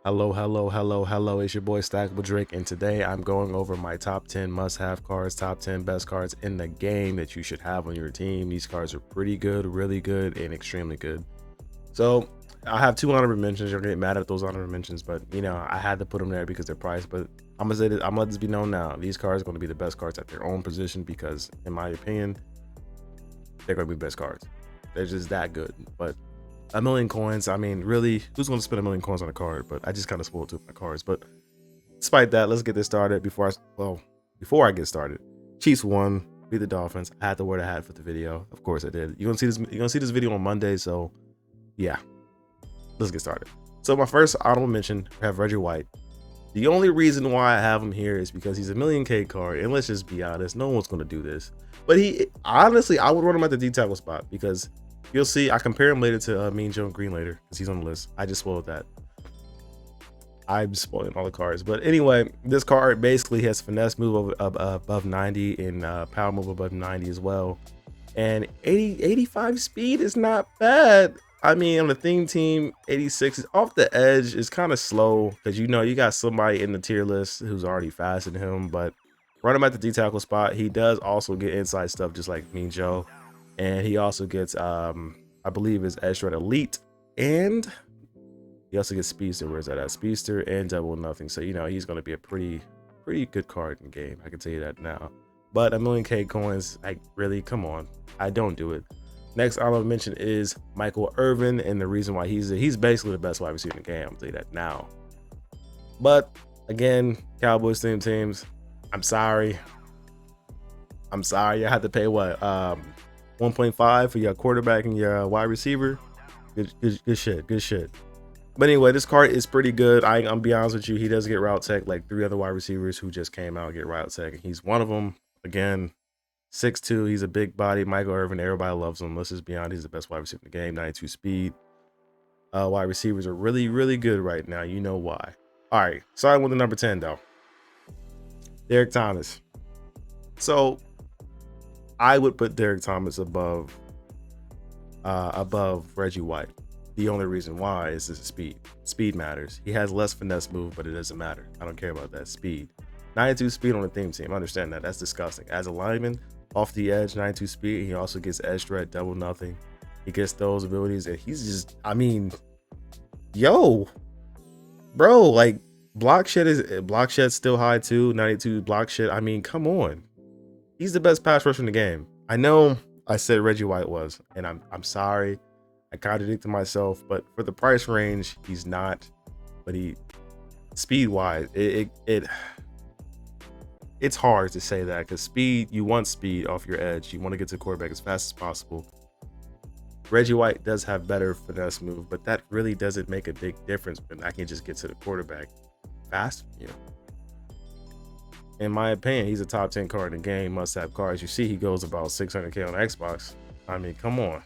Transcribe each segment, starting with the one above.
Hello. It's your boy Stackable Drake, and today I'm going over my top 10 must-have cards, top 10 best cards in the game that you should have on your team. These cards are pretty good, really good, and extremely good. So I have two honorable mentions. You're gonna get mad at those honorable mentions, but I had to put them there because they're priced. But I'm gonna say this, I'm gonna let this be known now. These cards are gonna be the best cards at their own position because, in my opinion, they're gonna be best cards. They're just that good. But a million coins, I mean, really, who's going to spend a million coins on a card? But I just kind of spoiled two of my cards. But despite that, let's get this started. Before I get started, Chiefs won, beat the Dolphins. I had to wear the hat for the video. Of course I did. You're gonna see this video on Monday, so yeah, let's get started. So my first honorable mention, I have Reggie White. The only reason why I have him here is because he's a million K card, and let's just be honest, no one's gonna do this. But he honestly, I would run him at the D tackle spot because you'll see I compare him later to Mean Joe Green later because he's on the list. I just spoiled that. I'm spoiling all the cards. But anyway, this card basically has finesse move above 90 and power move above 90 as well. And 85 speed is not bad. I mean, on the theme team, 86 is off the edge. It's kind of slow because you got somebody in the tier list who's already faster than him. But run him at the D tackle spot. He does also get inside stuff just like Mean Joe. And he also gets, I believe, his edge threat elite, and he also gets speedster. Where's that at? Speedster and double nothing. So he's going to be a pretty good card in the game. I can tell you that now. But a million K coins, like really, come on, I don't do it. Next honorable mention is Michael Irvin, and the reason why he's basically the best wide receiver in the game. I'll tell you that now. But again, Cowboys teams, I'm sorry. I had to pay what 1.5 for your quarterback and your wide receiver. Good shit. But anyway, this card is pretty good. I'm gonna be honest with you, he does get route tech like three other wide receivers who just came out get route tech, and he's one of them. Again, 6'2", he's a big body. Michael Irvin, everybody loves him. Let's just be honest, he's the best wide receiver in the game. 92 speed. Wide receivers are really good right now. You know why. All right, starting with the number 10 though, Derek Thomas. So I would put Derek Thomas above Reggie White. The only reason why is his speed. Speed matters. He has less finesse move, but it doesn't matter. I don't care about that speed. 92 speed on the theme team. I understand that. That's disgusting. As a lineman, off the edge, 92 speed. He also gets edge threat, double nothing. He gets those abilities, and he's just, I mean, yo, bro, like block shed still high too. 92 block shed. I mean, come on. He's the best pass rusher in the game. I know I said Reggie White was, and I'm sorry. I contradicted myself, but for the price range, he's not. But he, speed wise, it's hard to say that because speed, you want speed off your edge. You want to get to the quarterback as fast as possible. Reggie White does have better finesse move, but that really doesn't make a big difference when I can just get to the quarterback fast. In my opinion, he's a top 10 card in the game, must-have cards. You see, he goes about 600K on Xbox. I mean, come on.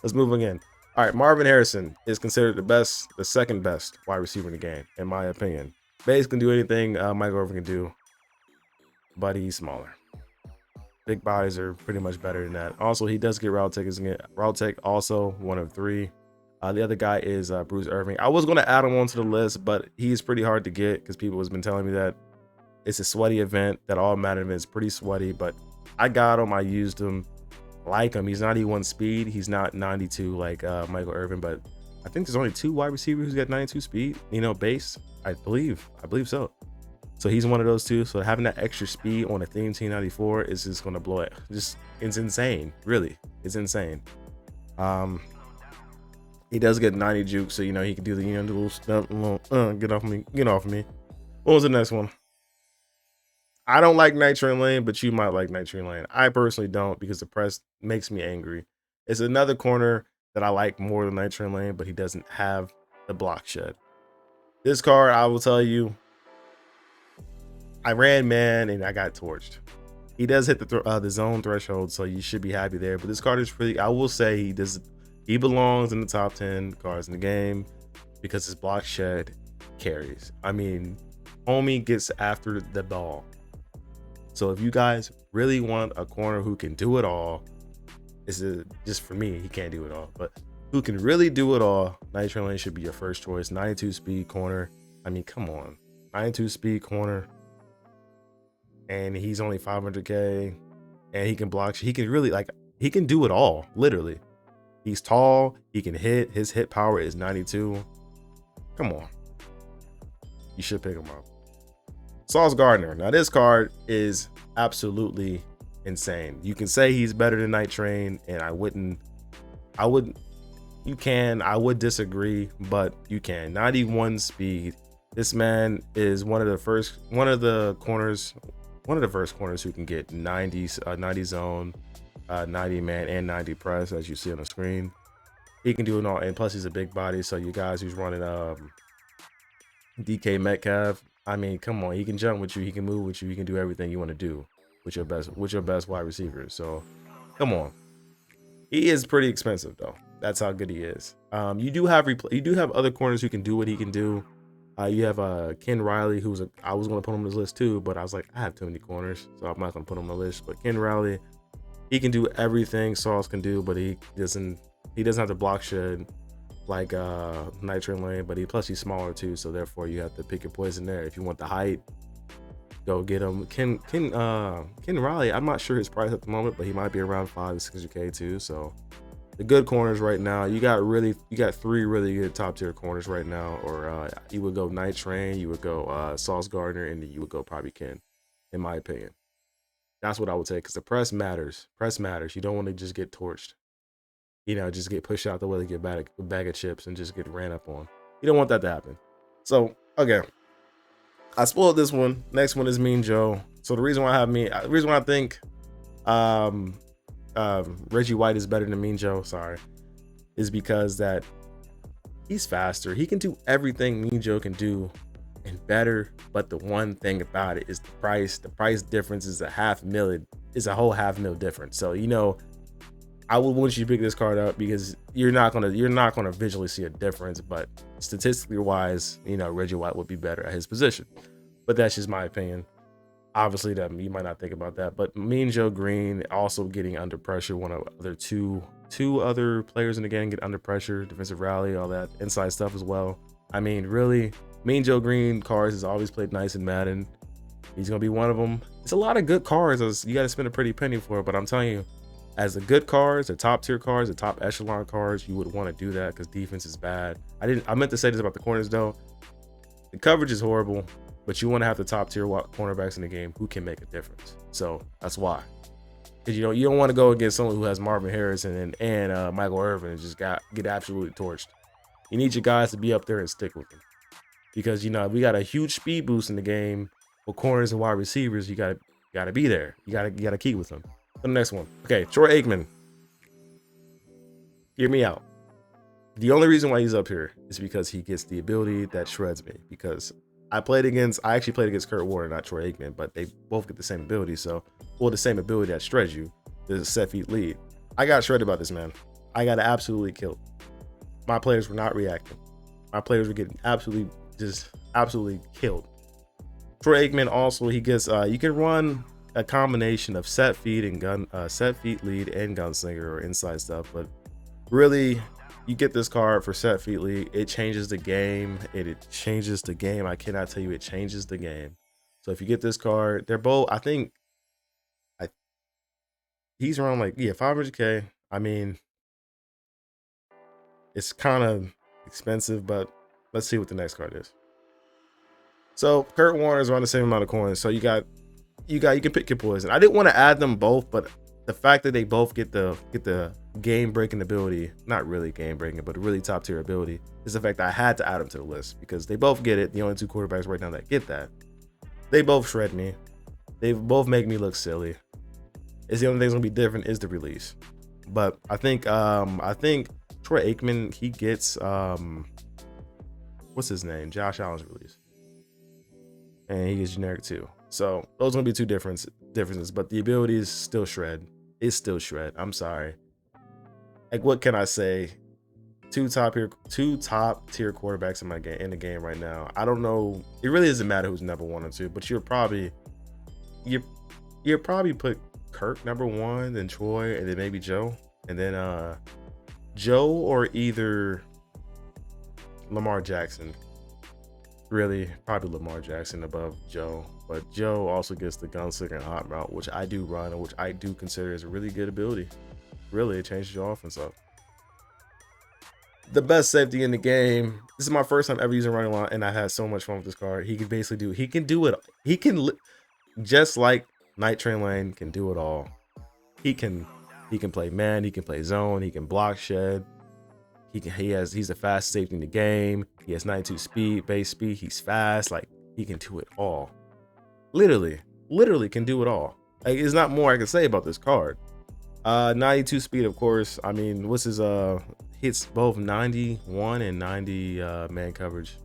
Let's move again. All right, Marvin Harrison is considered the second best wide receiver in the game, in my opinion. Base can do anything Michael Irvin can do, but he's smaller. Big bodies are pretty much better than that. Also, he does get route tech. Route tech also one of three. The other guy is Bruce Irving. I was going to add him onto the list, but he's pretty hard to get because people have been telling me that it's a sweaty event, that all Madden event is pretty sweaty, but I got him. I used him. Like him. He's 91 speed. He's not 92 like Michael Irvin, but I think there's only two wide receivers who's got 92 speed, base. I believe so. So he's one of those two. So having that extra speed on a theme team 94 is just going to blow it. It's insane. Really. It's insane. He does get 90 juke, so he can do the the little stuff, get off me. What was the next one? I don't like Nitrate Lane, but you might like Nitrate Lane. I personally don't because the press makes me angry. It's another corner that I like more than Nitrate Lane, but he doesn't have the block shed. This card, I will tell you, I ran man and I got torched. He does hit the zone threshold, so you should be happy there. But this card is pretty, I will say he belongs in the top 10 cards in the game because his block shed carries. I mean, homie gets after the ball. So if you guys really want a corner who can do it all, just for me, he can't do it all, but who can really do it all, Night Train Lane should be your first choice. 92 speed corner. I mean, come on. 92 speed corner. And he's only 500K. And he can block. He can really, like, he can do it all, literally. He's tall. He can hit. His hit power is 92. Come on. You should pick him up. Sauce Gardner. Now, this card is absolutely insane. You can say he's better than Night Train, and I would disagree, but you can. 91 speed. This man is one of the first corners who can get 90 zone, 90 man, and 90 press, as you see on the screen. He can do it all, and plus he's a big body. So you guys who's running DK Metcalf, I mean, come on, he can jump with you, he can move with you, he can do everything you want to do with your best wide receivers. So come on. He is pretty expensive though. That's how good he is. You do have other corners who can do what he can do. You have Ken Riley, I was going to put him on this list too, but I was like, I have too many corners, so I'm not going to put him on the list. But Ken Riley, he can do everything Sauce can do, but he doesn't have to block shed like Night Train Lane, but plus he's smaller too, so therefore you have to pick your poison there. If you want the height, go get him. Ken Riley, I'm not sure his price at the moment, but he might be around 500 to 600K too. So the good corners right now, you got 3 really good top tier corners right now. Or you would go Night Train, you would go Sauce Gardner, and then you would go probably Ken, in my opinion. That's what I would say, because the press matters. Press matters. You don't want to just get torched. You know, just get pushed out the way to get a bag of chips and just get ran up on. You don't want that to happen. So, okay. I spoiled this one. Next one is Mean Joe. So the reason why I think Reggie White is better than Mean Joe, is because that he's faster. He can do everything Mean Joe can do and better. But the one thing about it is the price. The price difference is a whole $500,000 difference. So, you know, I would want you to pick this card up because you're not gonna visually see a difference, but statistically wise, you know, Reggie White would be better at his position. But that's just my opinion. Obviously, that you might not think about that. But Mean Joe Green also getting under pressure. One of other two other players in the game get under pressure, defensive rally, all that inside stuff as well. I mean, really, Mean Joe Green cards has always played nice in Madden. He's gonna be one of them. It's a lot of good cards. You got to spend a pretty penny for it, but I'm telling you, as the good cards, the top tier cards, the top echelon cards, you would want to do that because defense is bad. I meant to say this about the corners though. The coverage is horrible, but you want to have the top tier cornerbacks in the game who can make a difference. So that's why. Because you don't want to go against someone who has Marvin Harrison and Michael Irvin and just get absolutely torched. You need your guys to be up there and stick with them. Because, you know, we got a huge speed boost in the game for corners and wide receivers. You gotta be there. You gotta keep with them. The next one. Okay, Troy Aikman. Hear me out. The only reason why he's up here is because he gets the ability that shreds me. Because I actually played against Kurt Warner, not Troy Aikman, but they both get the same ability. So, well, the same ability that shreds you. There's a set feet lead. I got shredded by this man. I got absolutely killed. My players were not reacting. My players were getting absolutely killed. Troy Aikman also, he gets you can run a combination of set feet lead and gunslinger or inside stuff, but really you get this card for set feet lead. It changes the game. It changes the game. I cannot tell you, it changes the game. So if you get this card, they're both, I think he's around like 500K. I mean, it's kind of expensive, but let's see what the next card is. So Kurt Warner is around the same amount of coins. So you can pick your poison. I didn't want to add them both, but the fact that they both get the game breaking ability, not really game breaking, but a really top tier ability, is the fact that I had to add them to the list because they both get it. The only two quarterbacks right now that get that. They both shred me. They both make me look silly. It's the only thing that's gonna be different is the release. But I think Troy Aikman, he gets what's his name? Josh Allen's release. And he gets generic too. So those are gonna be two differences, but the ability is still shred. It's still shred. I'm sorry. Like, what can I say? Two top tier quarterbacks in the game right now. I don't know. It really doesn't matter who's number 1 or 2, but you're probably put Kirk number 1, then Troy, and then maybe Joe, and then Joe or either Lamar Jackson. Really, probably Lamar Jackson above Joe. But Joe also gets the gunslinger and hot route, which I do run and which I do consider is a really good ability. Really, it changes your offense up. The best safety in the game. This is my first time ever using running line, and I had so much fun with this card. He can basically do. He can do it. He can, just like Night Train Lane, can do it all. He can play man. He can play zone. He can block shed. He's the fastest safety in the game. He has 92 speed, base speed. He's fast. Like, he can do it all. Literally can do it all. Like, there's not more I can say about this card. 92 speed, of course. I mean, what's his hits both 91 and 90 man coverage.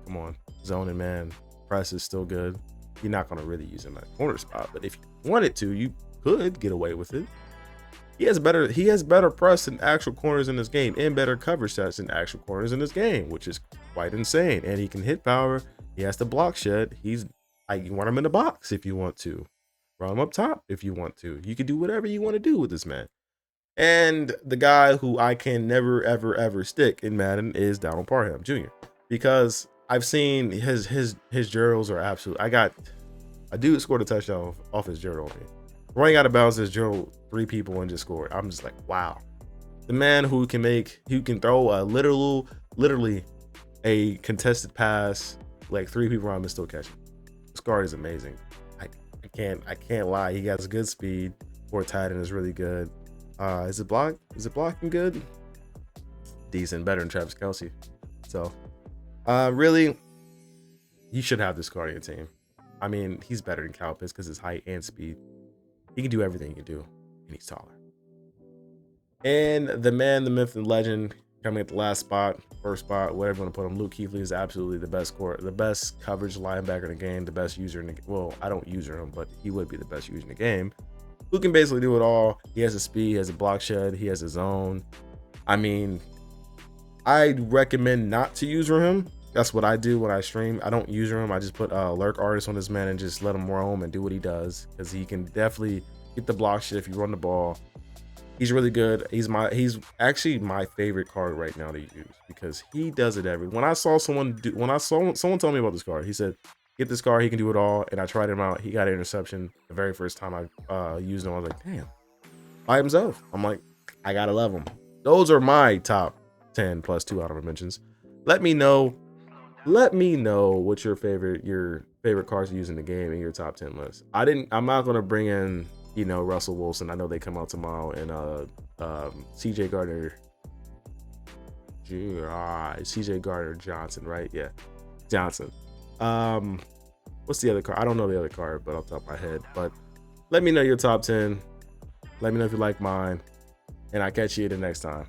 Come on, zone and man press is still good. You're not gonna really use him at corner spot, but if you wanted to, you could get away with it. He has better press than actual corners in this game, and better coverage stats than actual corners in this game, which is quite insane. And he can hit power. He has the block shed. You want him in the box if you want to. Run him up top if you want to. You can do whatever you want to do with this man. And the guy who I can never, ever, ever stick in Madden is Donald Parham Jr. Because I've seen his journals are absolute. A dude scored a touchdown off his journal. Running out of bounds his journal 3 people and just scored. I'm just like, wow. The man who can throw literally a contested pass, like 3 people around him and still catch it. This card is amazing. I can't lie. He has good speed. For tight end is really good. Is it blocking good? Decent, better than Travis Kelce. So, really, you should have this card on your team. I mean, he's better than Kyle Pitts because his height and speed. He can do everything he can do, and he's taller. And the man, the myth, and legend coming at the last spot, first spot, whatever you want to put him. Luke Kuechly is absolutely the best coverage linebacker in the game, the best user in the. Well, I don't user him, but he would be the best user in the game. Who can basically do it all. He has a speed, he has a block shed, he has his own. I mean, I recommend not to user him. That's what I do when I stream. I don't user him. I just put lurk artist on this man and just let him roam and do what he does, because he can definitely get the block shed if you run the ball. He's really good. He's actually my favorite card right now to use, because he does it when I saw someone tell me about this card, he said, get this card, he can do it all. And I tried him out. He got an interception the very first time I used him. I was like, damn, by himself. I'm like, I gotta love him. Those are my top 10 plus 2 honorable mentions. Let me know what your favorite cards to use in the game in your top 10 list. I'm not gonna bring in, Russell Wilson. I know they come out tomorrow, and CJ Gardner Johnson, right? Yeah, Johnson. What's the other card? I don't know the other card, but off the top of my head. But let me know your top 10. Let me know if you like mine, and I'll catch you the next time.